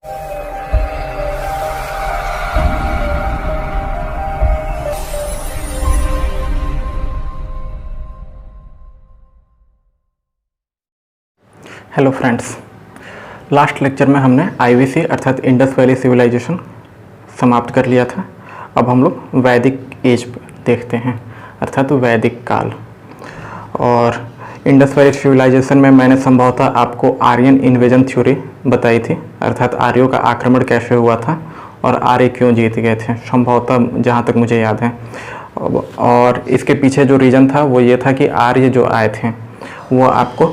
Hello friends, last lecture में हमने IVC अर्थात इंडस वैली सिविलाइजेशन समाप्त कर लिया था। अब हम लोग वैदिक एज देखते हैं अर्थात वैदिक काल। और इंडस वैली सिविलाइजेशन में मैंने संभवतः आपको आर्यन इन्वेजन थ्योरी बताई थी, अर्थात आर्यों का आक्रमण कैसे हुआ था और आर्य क्यों जीत गए थे, संभवतः जहाँ तक मुझे याद है। और इसके पीछे जो रीज़न था वो ये था कि आर्य जो आए थे वो आपको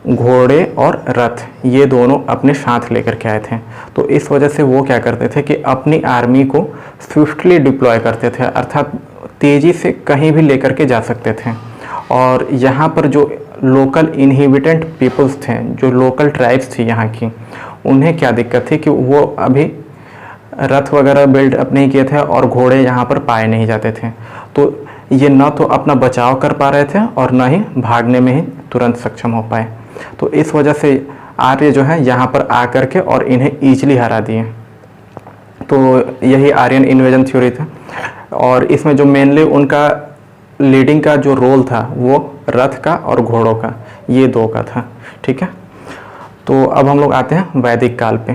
घोड़े और रथ ये दोनों अपने साथ लेकर के आए थे। तो इस वजह से वो क्या करते थे कि अपनी आर्मी को स्विफ्टली डिप्लॉय करते थे, अर्थात तेज़ी से कहीं भी लेकर के जा सकते थे। और यहाँ पर जो लोकल इनहिबिटेंट पीपल्स थे, जो लोकल ट्राइब्स थी यहाँ की, उन्हें क्या दिक्कत थी कि वो अभी रथ वगैरह बिल्ड अप नहीं किए थे और घोड़े यहाँ पर पाए नहीं जाते थे। तो ये न तो अपना बचाव कर पा रहे थे और न ही भागने में ही तुरंत सक्षम हो पाए। तो इस वजह से आर्य जो है यहाँ पर आकर के और इन्हें ईजिली हरा दिए। तो यही आर्यन इन्वेजन थ्योरी था। और इसमें जो मेनली उनका लीडिंग का जो रोल था वो रथ का और घोड़ों का, ये दो का था। ठीक है, तो अब हम लोग आते हैं वैदिक काल पे।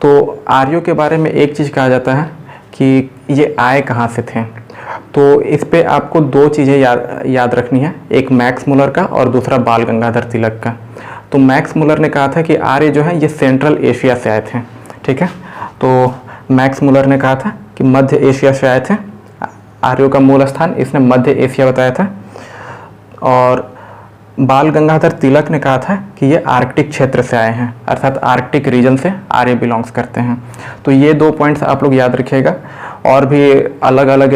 तो आर्यों के बारे में एक चीज़ कहा जाता है कि ये आए कहाँ से थे। तो इस पे आपको दो चीज़ें याद रखनी है, एक मैक्स मुलर का और दूसरा बाल गंगाधर तिलक का। तो मैक्स मुलर ने कहा था कि आर्य जो है ये सेंट्रल एशिया से आए थे। ठीक है, तो मैक्स मुलर ने कहा था कि मध्य एशिया से आए थे। आर्यों का मूल स्थान इसने मध्य एशिया बताया था। और बाल गंगाधर तिलक ने कहा था कि ये आर्कटिक क्षेत्र से आए हैं, अर्थात आर्कटिक रीजन से आर्य बिलोंग्स करते हैं। तो ये दो पॉइंट्स आप लोग याद रखिएगा। और भी अलग अलग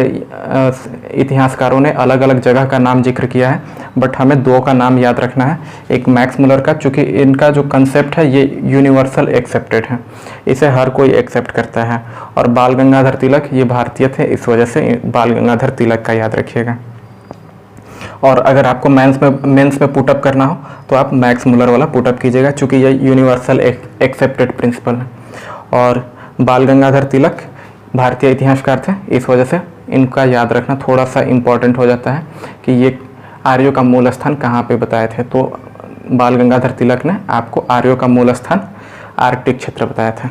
इतिहासकारों ने अलग अलग जगह का नाम जिक्र किया है, बट हमें दो का नाम याद रखना है। एक मैक्स मुलर का, चूँकि इनका जो कंसेप्ट है ये यूनिवर्सल एक्सेप्टेड है, इसे हर कोई एक्सेप्ट करता है। और बाल गंगाधर तिलक ये भारतीय थे, इस वजह से बाल गंगाधर तिलक का याद रखिएगा। और अगर आपको मेंस में पुटअप करना हो तो आप मैक्स मुलर वाला पुटअप कीजिएगा, चूँकि ये यूनिवर्सल एक्सेप्टेड प्रिंसिपल है। और बाल गंगाधर तिलक भारतीय इतिहासकार थे, इस वजह से इनका याद रखना थोड़ा सा इम्पॉर्टेंट हो जाता है कि ये आर्यों का मूल स्थान कहाँ पे बताए थे। तो बाल गंगाधर तिलक ने आपको आर्यों का मूल स्थान आर्कटिक क्षेत्र बताया था।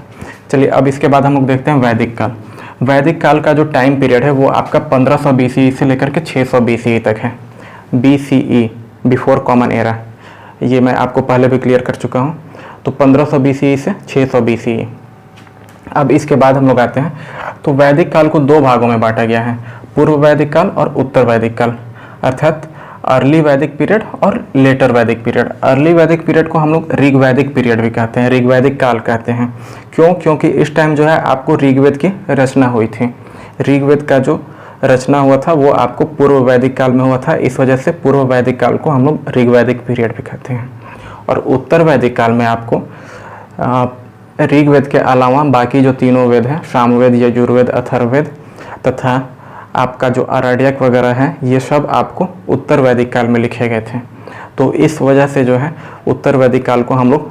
चलिए अब इसके बाद हम लोग देखते हैं वैदिक काल। वैदिक काल का जो टाइम पीरियड है वो आपका 1500 BCE से लेकर के 600 BCE तक है। BCE बिफोर कॉमन एरा, ये मैं आपको पहले भी क्लियर कर चुका हूँ। तो 1500 BCE से 600 BCE। अब इसके बाद हम लोग आते हैं, तो वैदिक काल को दो भागों में बांटा गया है, पूर्व वैदिक काल और उत्तर वैदिक काल, अर्थात अर्ली वैदिक पीरियड और लेटर वैदिक पीरियड। अर्ली वैदिक पीरियड को हम लोग ऋग वैदिक पीरियड भी कहते हैं, ऋग वैदिक काल कहते हैं। क्यों? क्योंकि इस टाइम जो है आपको ऋग्वेद की रचना हुई थी। ऋग्वेद का जो रचना हुआ था वो आपको पूर्व वैदिक काल में हुआ था, इस वजह से पूर्व वैदिक काल को हम लोग ऋग वैदिक पीरियड भी कहते हैं। और उत्तर वैदिक काल में आपको ऋग्वेद के अलावा बाकी जो तीनों वेद हैं, सामवेद, यजुर्वेद, अथर्ववेद तथा आपका जो आरण्यक वगैरह है, ये सब आपको उत्तर वैदिक काल में लिखे गए थे। तो इस वजह से जो है उत्तर वैदिक काल को हम लोग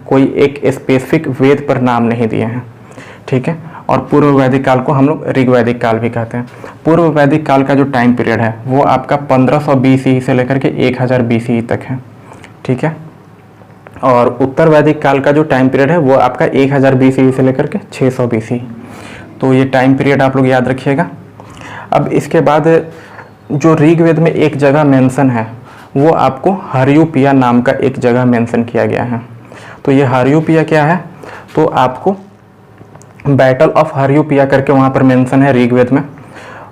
कोई एक स्पेसिफिक वेद पर नाम नहीं दिए हैं। ठीक है, और पूर्व वैदिक काल को हम लोग ऋग वैदिक काल भी कहते हैं। पूर्व वैदिक काल का जो टाइम पीरियड है वो आपका 1500 BCE से लेकर के 1000 BCE तक है। ठीक है, और उत्तर वैदिक काल का जो टाइम पीरियड है वो आपका 1000 BCE से लेकर के 600 BCE। तो ये टाइम पीरियड आप लोग याद रखिएगा। अब इसके बाद जो ऋग्वेद में एक जगह मेंशन है वो आपको हर्यूपिया नाम का एक जगह मेंशन किया गया है। तो ये हर्यूपिया क्या है? तो आपको बैटल ऑफ हर्यूपिया करके वहाँ पर मेंशन है ऋग्वेद में।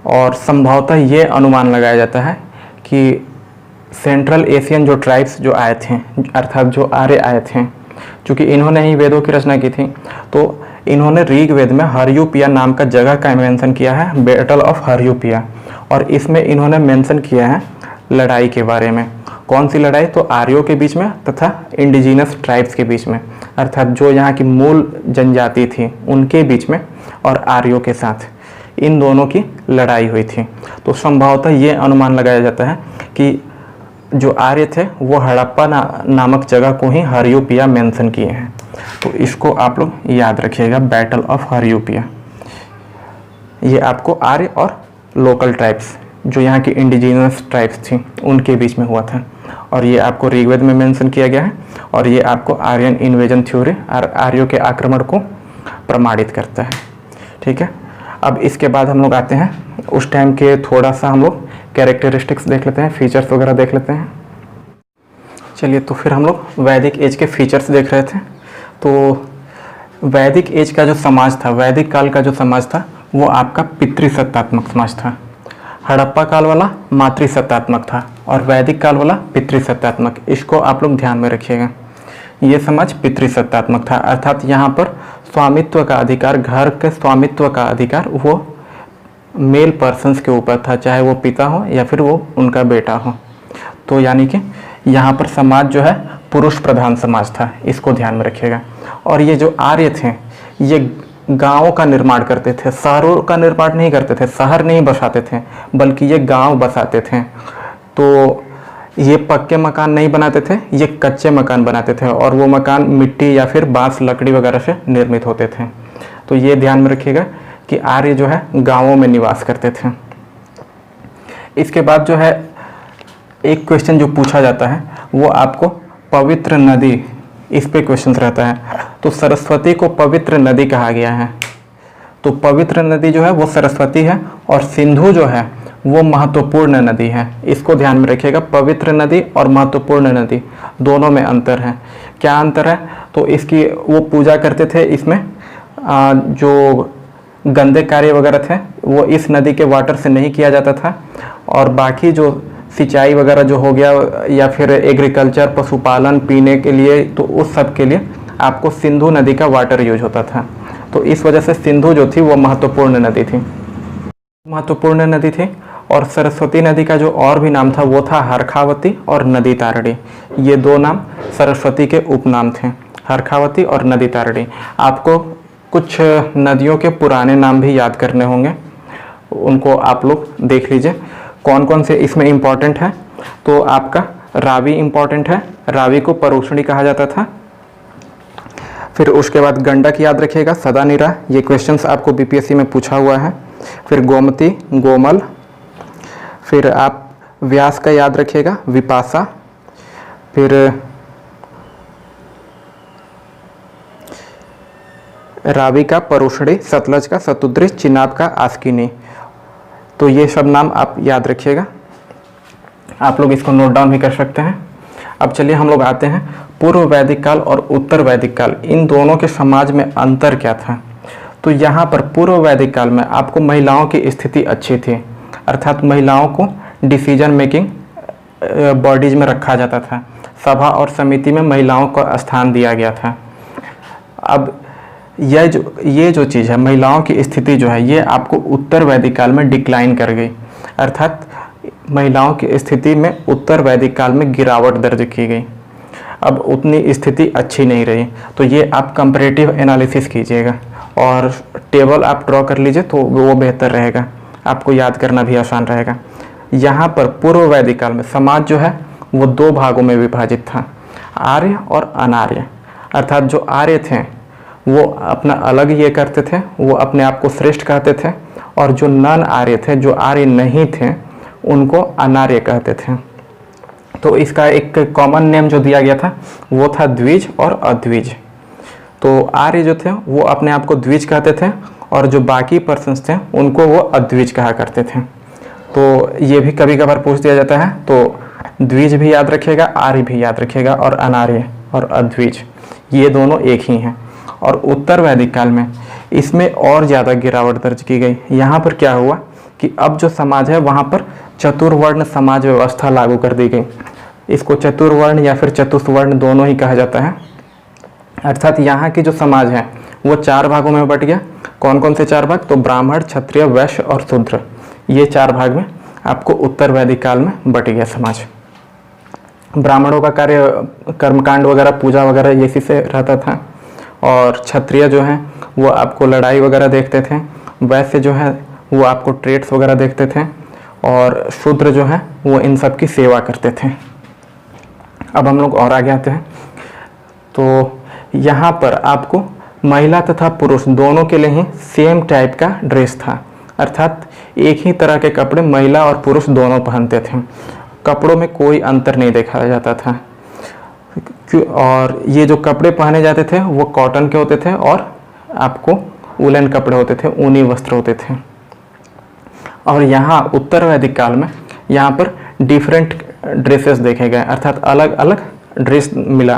और संभवतः ये अनुमान लगाया जाता है कि सेंट्रल एशियन जो ट्राइब्स जो आए थे, अर्थात जो आर्य आए थे, चूँकि इन्होंने ही वेदों की रचना की थी, तो इन्होंने ऋग्वेद में हर्यूपिया नाम का जगह का मेंशन किया है, बैटल ऑफ हर्यूपिया। और इसमें इन्होंने मेंशन किया है लड़ाई के बारे में। कौन सी लड़ाई? तो आर्यों के बीच में तथा इंडिजिनस ट्राइब्स के बीच में, अर्थात जो यहाँ की मूल जनजाति थी उनके बीच में और आर्यों के साथ, इन दोनों की लड़ाई हुई थी। तो संभवतः ये अनुमान लगाया जाता है कि जो आर्य थे वो हड़प्पा नामक जगह को ही हर्यूपिया मेंशन किए हैं। तो इसको आप लोग याद रखिएगा, बैटल ऑफ हरियूपिया। ये आपको आर्य और लोकल ट्राइब्स, जो यहाँ की इंडिजिनस ट्राइब्स थी, उनके बीच में हुआ था। और ये आपको ऋग्वेद में मेंशन किया गया है, और ये आपको आर्यन इन्वेजन थ्योरी और आर्यों के आक्रमण को प्रमाणित करता है। ठीक है, अब इसके बाद हम लोग आते हैं उस टाइम के, थोड़ा सा हम लोग कैरेक्टरिस्टिक्स देख लेते हैं, फीचर्स वगैरह देख लेते हैं। चलिए, तो फिर हम लोग वैदिक एज के फीचर्स देख रहे थे। तो वैदिक एज का जो समाज था, वैदिक काल का जो समाज था, वो आपका पितृसत्तात्मक समाज था। हड़प्पा काल वाला मातृसत्तात्मक था और वैदिक काल वाला पितृसत्तात्मक। इसको आप लोग ध्यान में रखिएगा। ये समाज पितृसत्तात्मक था, अर्थात यहाँ पर स्वामित्व का अधिकार, घर के स्वामित्व का अधिकार वो मेल पर्सन्स के ऊपर था, चाहे वो पिता हो या फिर वो उनका बेटा हो। तो यानी कि यहाँ पर समाज जो है पुरुष प्रधान समाज था, इसको ध्यान में रखिएगा। और ये जो आर्य थे, ये गांवों का निर्माण करते थे, शहरों का निर्माण नहीं करते थे, शहर नहीं बसाते थे, बल्कि ये गांव बसाते थे। तो ये पक्के मकान नहीं बनाते थे, ये कच्चे मकान बनाते थे, और वो मकान मिट्टी या फिर बांस लकड़ी वगैरह से निर्मित होते थे। तो ये ध्यान में रखिएगा कि आर्य जो है गांवों में निवास करते थे। इसके बाद जो है एक क्वेश्चन जो पूछा जाता है वो आपको पवित्र नदी, इस पे क्वेश्चन रहता है। तो सरस्वती को पवित्र नदी कहा गया है। तो पवित्र नदी जो है वो सरस्वती है, और सिंधु जो है वो महत्वपूर्ण नदी है। इसको ध्यान में रखिएगा, पवित्र नदी और महत्वपूर्ण नदी दोनों में अंतर है। क्या अंतर है? तो इसकी वो पूजा करते थे, इसमें जो गंदे कार्य वगैरह थे वो इस नदी के वाटर से नहीं किया जाता था, और बाकी जो सिंचाई वगैरह जो हो गया या फिर एग्रीकल्चर, पशुपालन, पीने के लिए, तो उस सब के लिए आपको सिंधु नदी का वाटर यूज होता था। तो इस वजह से सिंधु जो थी वो महत्वपूर्ण नदी थी, महत्वपूर्ण नदी थी। और सरस्वती नदी का जो और भी नाम था वो था हरखावती और नदी तारणी। ये दो नाम सरस्वती के उपनाम थे, हरखावती और नदी तारणी। आपको कुछ नदियों के पुराने नाम भी याद करने होंगे, उनको आप लोग देख लीजिए कौन कौन से इसमें इम्पॉर्टेंट है। तो आपका रावी इम्पॉर्टेंट है, रावी को परोक्षणी कहा जाता था। फिर उसके बाद गंडक याद रखिएगा, सदानीरा, ये क्वेश्चंस आपको बीपीएससी में पूछा हुआ है। फिर गोमती, गोमल। फिर आप व्यास का याद रखिएगा, विपाशा। फिर रावी का परोक्षणी, सतलज का शतुद्री, चिनाब का आस्किनी। तो ये सब नाम आप याद रखिएगा, आप लोग इसको नोट डाउन भी कर सकते हैं। अब चलिए हम लोग आते हैं पूर्व वैदिक काल और उत्तर वैदिक काल, इन दोनों के समाज में अंतर क्या था। तो यहाँ पर पूर्व वैदिक काल में आपको महिलाओं की स्थिति अच्छी थी, अर्थात महिलाओं को डिसीजन मेकिंग बॉडीज में रखा जाता था, सभा और समिति में महिलाओं को स्थान दिया गया था। अब ये जो चीज़ है, महिलाओं की स्थिति जो है, ये आपको उत्तर वैदिक काल में डिक्लाइन कर गई, अर्थात महिलाओं की स्थिति में उत्तर वैदिक काल में गिरावट दर्ज की गई। अब उतनी स्थिति अच्छी नहीं रही। तो ये आप कंपैरेटिव एनालिसिस कीजिएगा और टेबल आप ड्रॉ कर लीजिए, तो वो बेहतर रहेगा, आपको याद करना भी आसान रहेगा। यहाँ पर पूर्व वैदिक काल में समाज जो है वो दो भागों में विभाजित था, आर्य और अनार्य। अर्थात जो आर्य थे वो अपना अलग ये करते थे, वो अपने आप को श्रेष्ठ कहते थे, और जो नन आर्य थे, जो आर्य नहीं थे, उनको अनार्य कहते थे। तो इसका एक कॉमन नेम जो दिया गया था वो था द्विज और अद्विज। तो आर्य जो थे वो अपने आप को द्विज कहते थे, और जो बाकी पर्सन्स थे उनको वो अद्विज कहा करते थे। तो ये भी कभी कभार पूछ दिया जाता है, तो द्विज भी याद रखिएगा, आर्य भी याद रखिएगा, और अनार्य और अद्विज ये दोनों एक ही हैं। और उत्तर वैदिक काल में इसमें और ज़्यादा गिरावट दर्ज की गई। यहाँ पर क्या हुआ कि अब जो समाज है वहाँ पर चतुर्वर्ण समाज व्यवस्था लागू कर दी गई। इसको चतुर्वर्ण या फिर चतुष्वर्ण दोनों ही कहा जाता है। अर्थात यहाँ की जो समाज है वो चार भागों में बट गया। कौन कौन से चार भाग? तो ब्राह्मण, क्षत्रिय, वैश्य और शूद्र, ये चार भाग में आपको उत्तर वैदिक काल में बट गया समाज। ब्राह्मणों का कार्य कर्मकांड वगैरह, पूजा वगैरह इसी से रहता था, और क्षत्रिय जो हैं वो आपको लड़ाई वगैरह देखते थे, वैश्य जो है वो आपको ट्रेड्स वगैरह देखते थे, और शूद्र जो है वो इन सब की सेवा करते थे। अब हम लोग और आगे आते हैं। तो यहाँ पर आपको महिला तथा पुरुष दोनों के लिए ही सेम टाइप का ड्रेस था, अर्थात एक ही तरह के कपड़े महिला और पुरुष दोनों पहनते थे, कपड़ों में कोई अंतर नहीं देखा जाता था। और ये जो कपड़े पहने जाते थे वो कॉटन के होते थे और आपको वुलन कपड़े होते थे, ऊनी वस्त्र होते थे। और यहाँ उत्तर वैदिक काल में यहाँ पर डिफरेंट ड्रेसेस देखे गए, अर्थात अलग अलग ड्रेस मिला।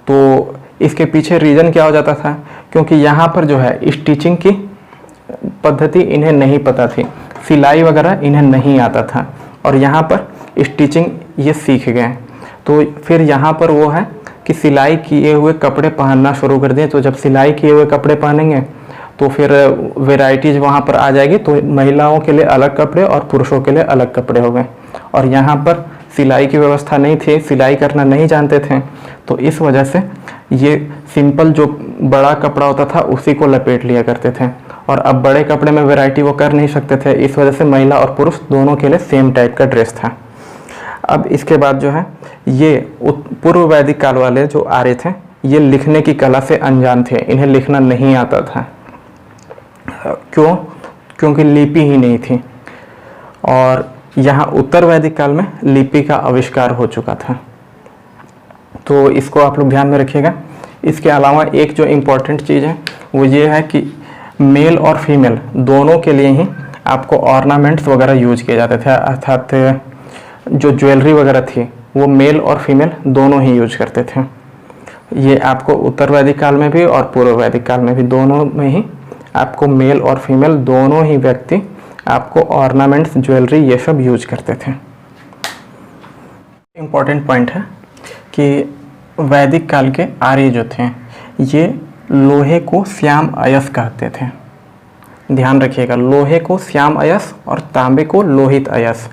तो इसके पीछे रीज़न क्या हो जाता था, क्योंकि यहाँ पर जो है स्टिचिंग की पद्धति इन्हें नहीं पता थी, सिलाई वगैरह इन्हें नहीं आता था, और यहाँ पर स्टिचिंग ये सीख गए। तो फिर यहाँ पर वो है कि सिलाई किए हुए कपड़े पहनना शुरू कर दिए। तो जब सिलाई किए हुए कपड़े पहनेंगे तो फिर वेराइटीज़ वहाँ पर आ जाएगी, तो महिलाओं के लिए अलग कपड़े और पुरुषों के लिए अलग कपड़े हो गए। और यहाँ पर सिलाई की व्यवस्था नहीं थी, सिलाई करना नहीं जानते थे, तो इस वजह से ये सिंपल जो बड़ा कपड़ा होता था उसी को लपेट लिया करते थे, और अब बड़े कपड़े में वैरायटी वो कर नहीं सकते थे, इस वजह से महिला और पुरुष दोनों के लिए सेम टाइप का ड्रेस था। अब इसके बाद जो है ये पूर्व वैदिक काल वाले जो आर्य थे ये लिखने की कला से अनजान थे, इन्हें लिखना नहीं आता था। क्यों? क्योंकि लिपि ही नहीं थी, और यहाँ उत्तर वैदिक काल में लिपि का आविष्कार हो चुका था। तो इसको आप लोग ध्यान में रखिएगा। इसके अलावा एक जो इम्पोर्टेंट चीज़ है वो ये है कि मेल और फीमेल दोनों के लिए ही आपको ऑर्नामेंट्स वगैरह यूज किए जाते थे, अर्थात जो ज्वेलरी वगैरह थी वो मेल और फीमेल दोनों ही यूज करते थे। ये आपको उत्तर वैदिक काल में भी और पूर्व वैदिक काल में भी दोनों में ही आपको मेल और फीमेल दोनों ही व्यक्ति आपको ऑर्नामेंट्स, ज्वेलरी ये सब यूज करते थे। इम्पॉर्टेंट पॉइंट है कि वैदिक काल के आर्य जो थे ये लोहे को श्याम अयस कहते थे। ध्यान रखिएगा, लोहे को श्याम अयस और तांबे को लोहित अयस।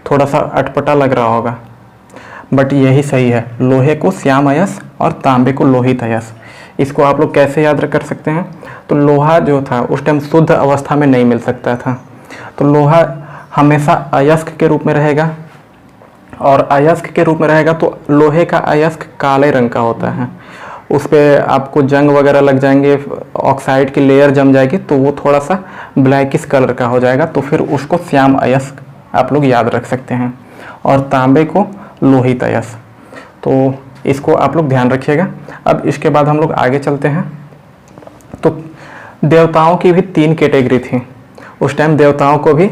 थोड़ा सा अटपटा लग रहा होगा बट यही सही है, लोहे को श्याम अयस और तांबे को लोहित अयस। इसको आप लोग कैसे याद कर सकते हैं? तो लोहा जो था उस टाइम शुद्ध अवस्था में नहीं मिल सकता था, तो लोहा हमेशा अयस्क के रूप में रहेगा, और अयस्क के रूप में रहेगा तो लोहे का अयस्क काले रंग का होता है, उस पर आपको जंग वगैरह लग जाएंगे, ऑक्साइड की लेयर जम जाएगी तो वो थोड़ा सा ब्लैकिश कलर का हो जाएगा, तो फिर उसको श्याम अयस्क आप लोग याद रख सकते हैं, और तांबे को लोहित अयस। तो इसको आप लोग ध्यान रखिएगा। अब इसके बाद हम लोग आगे चलते हैं। तो देवताओं की भी 3 कैटेगरी थी। उस टाइम देवताओं को भी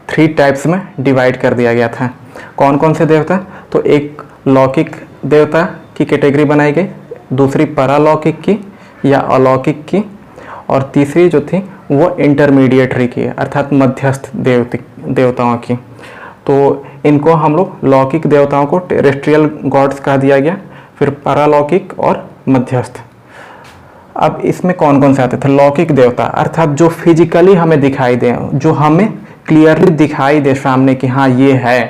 3 टाइप्स में डिवाइड कर दिया गया था। कौन कौन से देवता? तो एक लौकिक देवता की कैटेगरी बनाई गई, दूसरी परालौकिक की या अलौकिक की, और तीसरी जो थी वो इंटरमीडिएटरी की, अर्थात मध्यस्थ देवताओं की। तो इनको हम लोग लौकिक देवताओं को टेरेस्ट्रियल गॉड्स कह दिया गया, फिर परालौकिक और मध्यस्थ। अब इसमें कौन कौन से आते थे? लौकिक देवता अर्थात जो फिजिकली हमें दिखाई दे, जो हमें क्लियरली दिखाई दे सामने कि हाँ ये है।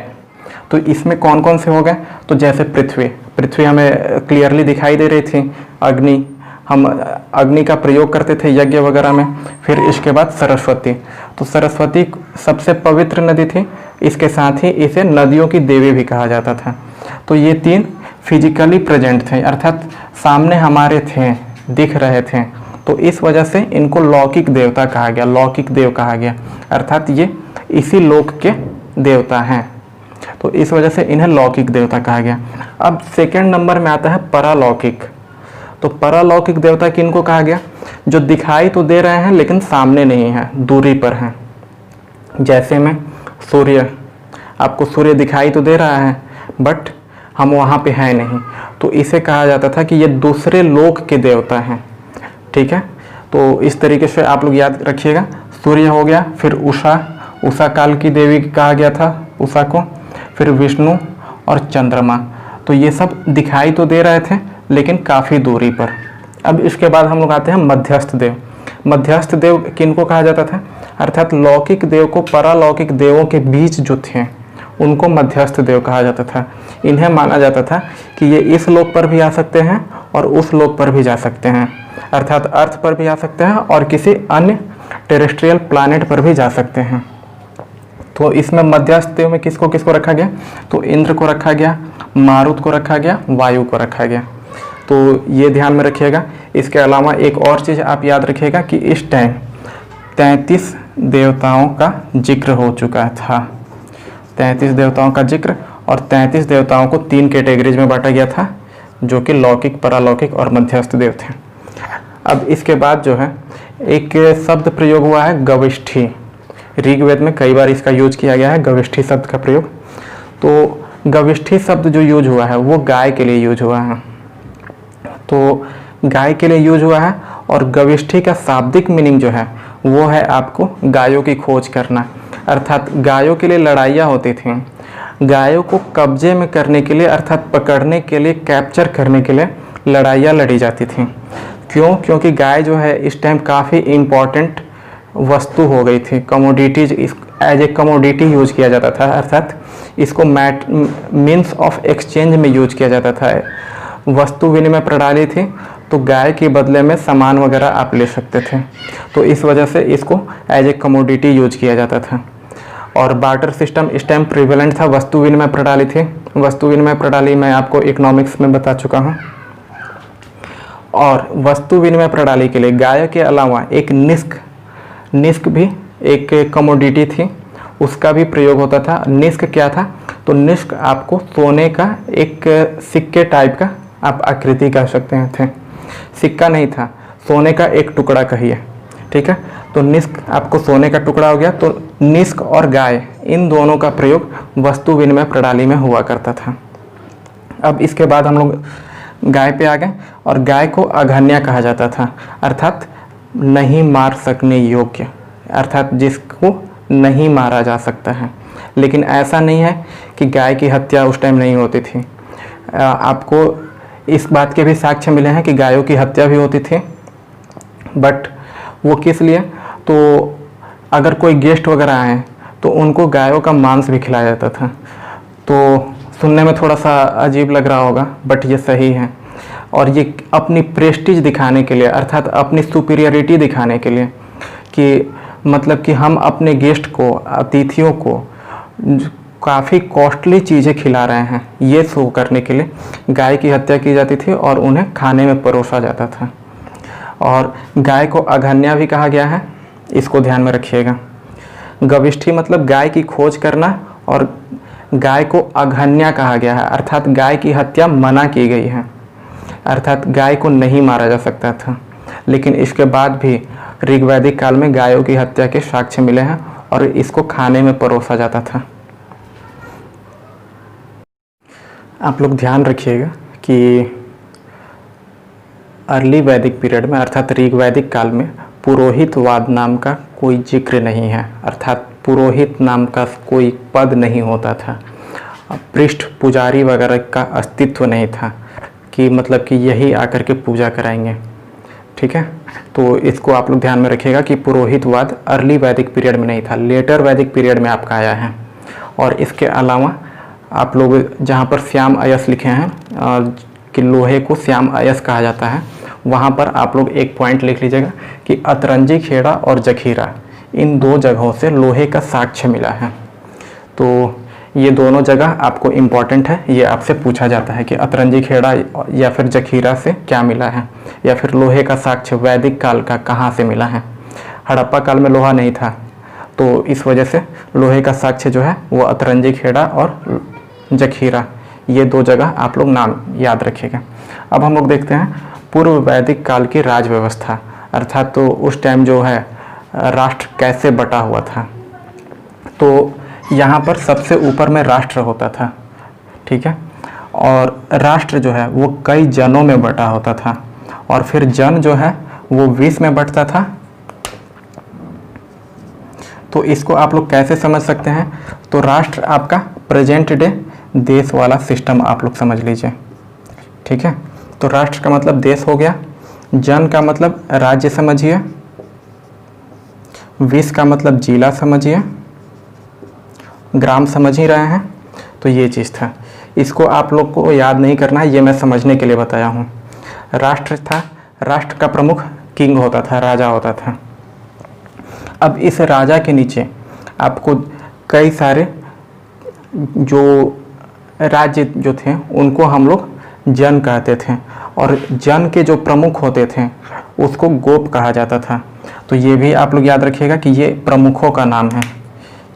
तो इसमें कौन कौन से हो गए? तो जैसे पृथ्वी हमें क्लियरली दिखाई दे रही थी, अग्नि, हम अग्नि का प्रयोग करते थे यज्ञ वगैरह में। फिर इसके बाद सरस्वती, तो सरस्वती सबसे पवित्र नदी थी, इसके साथ ही इसे नदियों की देवी भी कहा जाता था। तो ये 3 फिजिकली प्रेजेंट थे, अर्थात सामने हमारे थे, दिख रहे थे, तो इस वजह से इनको लौकिक देवता कहा गया, लौकिक देव कहा गया, अर्थात ये इसी लोक के देवता हैं, तो इस वजह से इन्हें लौकिक देवता कहा गया। अब सेकंड नंबर में आता है परालौकिक। तो परालौकिक देवता किनको कहा गया? जो दिखाई तो दे रहे हैं लेकिन सामने नहीं है, दूरी पर हैं। जैसे में सूर्य, आपको सूर्य दिखाई तो दे रहा है बट हम वहाँ पे हैं नहीं, तो इसे कहा जाता था कि ये दूसरे लोक के देवता हैं। ठीक है, तो इस तरीके से आप लोग याद रखिएगा। सूर्य हो गया, फिर उषा काल की देवी कहा गया था उषा को, फिर विष्णु और चंद्रमा। तो ये सब दिखाई तो दे रहे थे लेकिन काफ़ी दूरी पर। अब इसके बाद हम लोग आते हैं मध्यस्थ देव। मध्यस्थ देव किनको कहा जाता था? अर्थात लौकिक देव को परालौकिक देवों के बीच जो थे उनको मध्यस्थ देव कहा जाता था। इन्हें माना जाता था कि ये इस लोक पर भी आ सकते हैं और उस लोक पर भी जा सकते हैं, अर्थात अर्थ पर भी आ सकते हैं और किसी अन्य टेरेस्ट्रियल प्लैनेट पर भी जा सकते हैं। तो इसमें मध्यस्थ देव में किसको किसको रखा गया? तो इंद्र को रखा गया, मारुत को रखा गया, वायु को रखा गया। तो ये ध्यान में रखिएगा। इसके अलावा एक और चीज़ आप याद रखिएगा कि इस टाइम 33 देवताओं का जिक्र हो चुका था। 33 देवताओं का जिक्र, और 33 देवताओं को 3 कैटेगरीज में बांटा गया था, जो कि लौकिक, परालौकिक और मध्यस्थ देव थे। अब इसके बाद जो है एक शब्द प्रयोग हुआ है गविष्ठी। ऋग्वेद में कई बार इसका यूज किया गया है, गविष्ठी शब्द का प्रयोग। तो गविष्ठी शब्द जो यूज हुआ है वो गाय के लिए यूज हुआ है। तो गाय के लिए यूज हुआ है, और गविष्ठी का शाब्दिक मीनिंग जो है वो है आपको गायों की खोज करना। अर्थात गायों के लिए लड़ाइयाँ होती थीं, गायों को कब्जे में करने के लिए अर्थात पकड़ने के लिए, कैप्चर करने के लिए लड़ाइयाँ लड़ी जाती थीं। क्यों? क्योंकि गाय जो है इस टाइम काफ़ी इम्पॉर्टेंट वस्तु हो गई थी, commodities, as a commodity use किया जाता था, अर्थात इसको मीन्स ऑफ एक्सचेंज में यूज किया जाता था। वस्तु विनिमय प्रणाली थी, तो गाय के बदले में सामान वगैरह आप ले सकते थे, तो इस वजह से इसको एज ए कमोडिटी यूज किया जाता था। और बार्टर सिस्टम इस टाइम प्रिवेलेंट था, वस्तु विनिमय प्रणाली थी। वस्तु विनिमय प्रणाली मैं आपको इकोनॉमिक्स में बता चुका हूँ। और वस्तु विनिमय प्रणाली के लिए गाय के अलावा एक निस्क भी एक कमोडिटी थी, उसका भी प्रयोग होता था। निस्क क्या था? तो निस्क आपको सोने का एक सिक्के टाइप का आप आकृति कह सकते हैं थे, सिक्का नहीं था, सोने का एक टुकड़ा कहिए, ठीक है। तो निस्क आपको सोने का टुकड़ा हो गया। तो निस्क और गाय, इन दोनों का प्रयोग वस्तु विनिमय प्रणाली में हुआ करता था। अब इसके बाद हम लोग गाय पे आ गए, और गाय को अघन्या कहा जाता था, अर्थात नहीं मार सकने योग्य, अर्थात जिसको नहीं मारा जा सकता है। लेकिन ऐसा नहीं है कि गाय की हत्या उस टाइम नहीं होती थी। आपको इस बात के भी साक्ष्य मिले हैं कि गायों की हत्या भी होती थी, बट वो किस लिए? तो अगर कोई गेस्ट वगैरह आए तो उनको गायों का मांस भी खिलाया जाता था। तो सुनने में थोड़ा सा अजीब लग रहा होगा, बट ये सही है। और ये अपनी प्रेस्टीज दिखाने के लिए, अर्थात अपनी सुपीरियरिटी दिखाने के लिए, कि मतलब कि हम अपने गेस्ट को, अतिथियों को काफ़ी कॉस्टली चीज़ें खिला रहे हैं, ये शो करने के लिए गाय की हत्या की जाती थी और उन्हें खाने में परोसा जाता था। और गाय को अघन्या भी कहा गया है, इसको ध्यान में रखिएगा। गविष्ठी मतलब गाय की खोज करना, और गाय को अघन्या कहा गया है, अर्थात गाय की हत्या मना की गई है, अर्थात गाय को नहीं मारा जा सकता था। लेकिन इसके बाद भी ऋग्वैदिक काल में गायों की हत्या के साक्ष्य मिले हैं, और इसको खाने में परोसा जाता था। आप लोग ध्यान रखिएगा कि अर्ली वैदिक पीरियड में, अर्थात ऋग्वैदिक काल में, पुरोहितवाद नाम का कोई जिक्र नहीं है, अर्थात पुरोहित नाम का कोई पद नहीं होता था। पृष्ठ पुजारी वगैरह का अस्तित्व नहीं था कि मतलब कि यही आकर के पूजा कराएंगे, ठीक है। तो इसको आप लोग ध्यान में रखिएगा कि पुरोहितवाद अर्ली वैदिक पीरियड में नहीं था, लेटर वैदिक पीरियड में आपका आया है। और इसके अलावा आप लोग जहाँ पर श्याम अयस लिखे हैं कि लोहे को श्याम अयस कहा जाता है, वहाँ पर आप लोग एक पॉइंट लिख लीजिएगा कि अतरंजी खेड़ा और जखीरा, इन दो जगहों से लोहे का साक्ष्य मिला है। तो ये दोनों जगह आपको इम्पॉर्टेंट है, ये आपसे पूछा जाता है कि अतरंजी खेड़ा या फिर जखीरा से क्या मिला है, या फिर लोहे का साक्ष्य वैदिक काल का कहाँ से मिला है। हड़प्पा काल में लोहा नहीं था, तो इस वजह से लोहे का साक्ष्य जो है वो अतरंजी खेड़ा और जखीरा, ये दो जगह आप लोग नाम याद रखिएगा। अब हम लोग देखते हैं पूर्व वैदिक काल की राज व्यवस्था, अर्थात तो उस टाइम जो है राष्ट्र कैसे बटा हुआ था। तो यहाँ पर सबसे ऊपर में राष्ट्र होता था, ठीक है, और राष्ट्र जो है वो कई जनों में बटा होता था, और फिर जन जो है वो 20 में बटता था। तो इसको आप लोग कैसे समझ सकते हैं? तो राष्ट्र आपका प्रेजेंट डे देश वाला सिस्टम आप लोग समझ लीजिए, ठीक है। तो राष्ट्र का मतलब देश हो गया, जन का मतलब राज्य समझिए, 20 का मतलब जिला समझिए, ग्राम समझ ही रहे हैं। तो ये चीज़ था, इसको आप लोग को याद नहीं करना है, ये मैं समझने के लिए बताया हूँ। राष्ट्र था, राष्ट्र का प्रमुख किंग होता था, राजा होता था। अब इस राजा के नीचे आपको कई सारे जो राज्य जो थे उनको हम लोग जन कहते थे, और जन के जो प्रमुख होते थे उसको गोप कहा जाता था। तो ये भी आप लोग याद रखिएगा कि ये प्रमुखों का नाम है।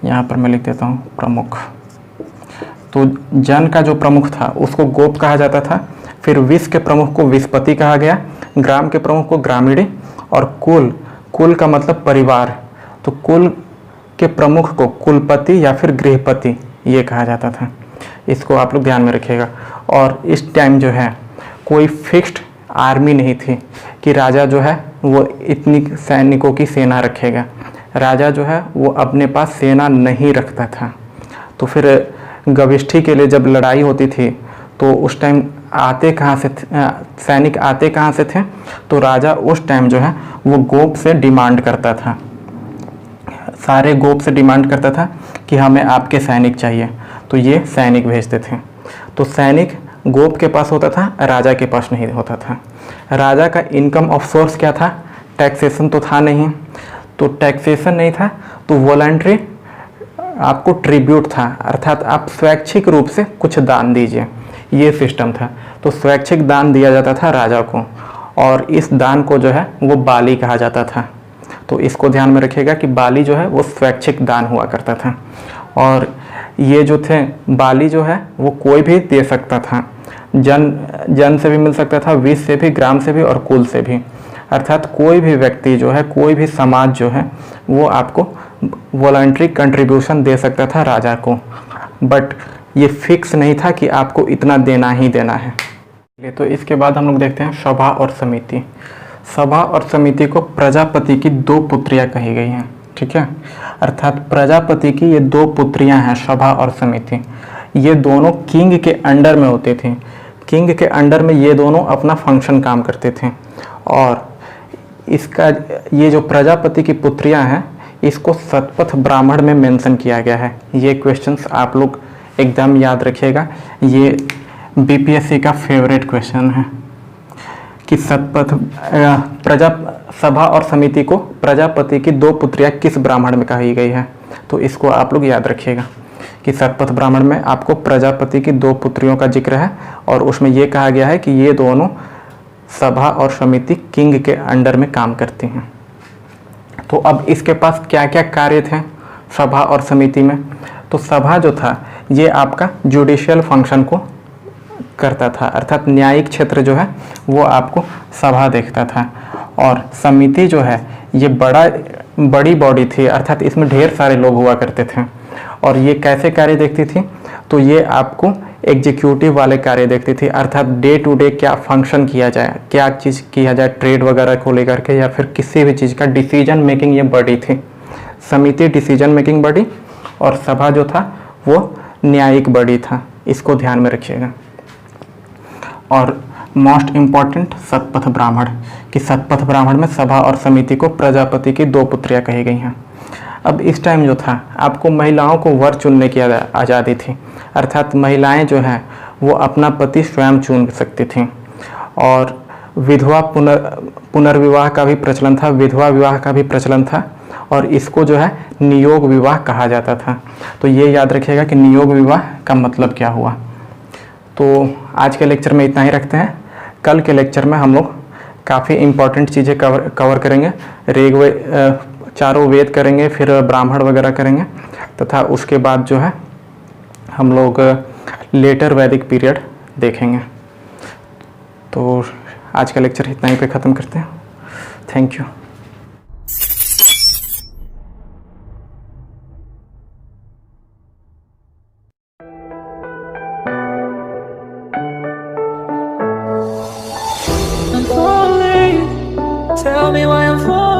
यहाँ पर मैं लिख देता हूँ प्रमुख। तो जन का जो प्रमुख था उसको गोप कहा जाता था। फिर विष के प्रमुख को विषपति कहा गया, ग्राम के प्रमुख को ग्रामीणी, और कुल का मतलब परिवार, तो कुल के प्रमुख को कुलपति या फिर गृहपति ये कहा जाता था। इसको आप लोग ध्यान में रखिएगा। और इस टाइम जो है कोई फिक्स्ड आर्मी नहीं थी कि राजा जो है वो इतनी सैनिकों की सेना रखेगा। राजा जो है वो अपने पास सेना नहीं रखता था। तो फिर गविष्ठी के लिए जब लड़ाई होती थी तो उस टाइम आते कहाँ से सैनिक आते कहाँ से थे, तो राजा उस टाइम जो है वो गोप से डिमांड करता था, सारे गोप से डिमांड करता था कि हमें आपके सैनिक चाहिए। तो ये सैनिक भेजते थे। तो सैनिक गोप के पास होता था, राजा के पास नहीं होता था। राजा का इनकम ऑफ सोर्स क्या था? टैक्सेशन तो था नहीं, तो टैक्सेशन नहीं था तो वॉलंटरी आपको ट्रिब्यूट था, अर्थात आप स्वैच्छिक रूप से कुछ दान दीजिए, ये सिस्टम था। तो स्वैच्छिक दान दिया जाता था राजा को, और इस दान को जो है वो बाली कहा जाता था। तो इसको ध्यान में रखिएगा कि बाली जो है वो स्वैच्छिक दान हुआ करता था। और ये जो थे बाली जो है वो कोई भी दे सकता था, जन से भी मिल सकता था, विष से भी, ग्राम से भी और कुल से भी, अर्थात कोई भी व्यक्ति जो है, कोई भी समाज जो है वो आपको वॉलंटरी कंट्रीब्यूशन दे सकता था राजा को। बट ये फिक्स नहीं था कि आपको इतना देना ही देना है। तो इसके बाद हम लोग देखते हैं सभा और समिति। सभा और समिति को प्रजापति की दो पुत्रियां कही गई हैं, ठीक है। अर्थात प्रजापति की ये दो पुत्रियां हैं सभा और समिति। ये दोनों किंग के अंडर में होते थे। किंग के अंडर में ये दोनों अपना फंक्शन काम करते थे। और इसका ये जो प्रजापति की पुत्रियां हैं इसको शतपथ ब्राह्मण में मेंशन किया गया है। ये क्वेश्चंस आप लोग एकदम याद रखिएगा, ये बीपीएससी का फेवरेट क्वेश्चन है कि सभा और समिति को प्रजापति की दो पुत्रियां किस ब्राह्मण में कही गई है। तो इसको आप लोग याद रखिएगा कि शतपथ ब्राह्मण में आपको प्रजापति की दो पुत्रियों का जिक्र है, और उसमें यह कहा गया है कि ये दोनों सभा और समिति किंग के अंडर में काम करती हैं। तो अब इसके पास क्या क्या कार्य थे सभा और समिति में? तो सभा जो था ये आपका जुडिशियल फंक्शन को करता था, अर्थात न्यायिक क्षेत्र जो है वो आपको सभा देखता था। और समिति जो है ये बड़ी बॉडी थी, अर्थात इसमें ढेर सारे लोग हुआ करते थे। और ये कैसे कार्य देखती थी? तो ये आपको एग्जीक्यूटिव वाले कार्य देखती थी, अर्थात डे टू डे क्या फंक्शन किया जाए, क्या चीज़ किया जाए, ट्रेड वगैरह को लेकर के या फिर किसी भी चीज़ का डिसीजन मेकिंग ये बॉडी थी। समिति डिसीजन मेकिंग बॉडी और सभा जो था वो न्यायिक बॉडी था, इसको ध्यान में रखिएगा। और मोस्ट इम्पॉर्टेंट शतपथ ब्राह्मण, कि शतपथ ब्राह्मण में सभा और समिति को प्रजापति की दो पुत्रियां कही गई हैं। अब इस टाइम जो था आपको महिलाओं को वर चुनने की आज़ादी थी, अर्थात महिलाएं जो हैं वो अपना पति स्वयं चुन सकती थीं। और विधवा पुनर्विवाह का भी प्रचलन था, विधवा विवाह का भी प्रचलन था, और इसको जो है नियोग विवाह कहा जाता था। तो ये याद रखिएगा कि नियोग विवाह का मतलब क्या हुआ। तो आज के लेक्चर में इतना ही रखते हैं। कल के लेक्चर में हम लोग काफ़ी इम्पॉर्टेंट चीज़ें कवर करेंगे। चारों वेद करेंगे, फिर ब्राह्मण वगैरह करेंगे, तथा उसके बाद जो है हम लोग लेटर वैदिक पीरियड देखेंगे। तो आज का लेक्चर इतना ही पे ख़त्म करते हैं। Thank you. Tell me why I'm falling.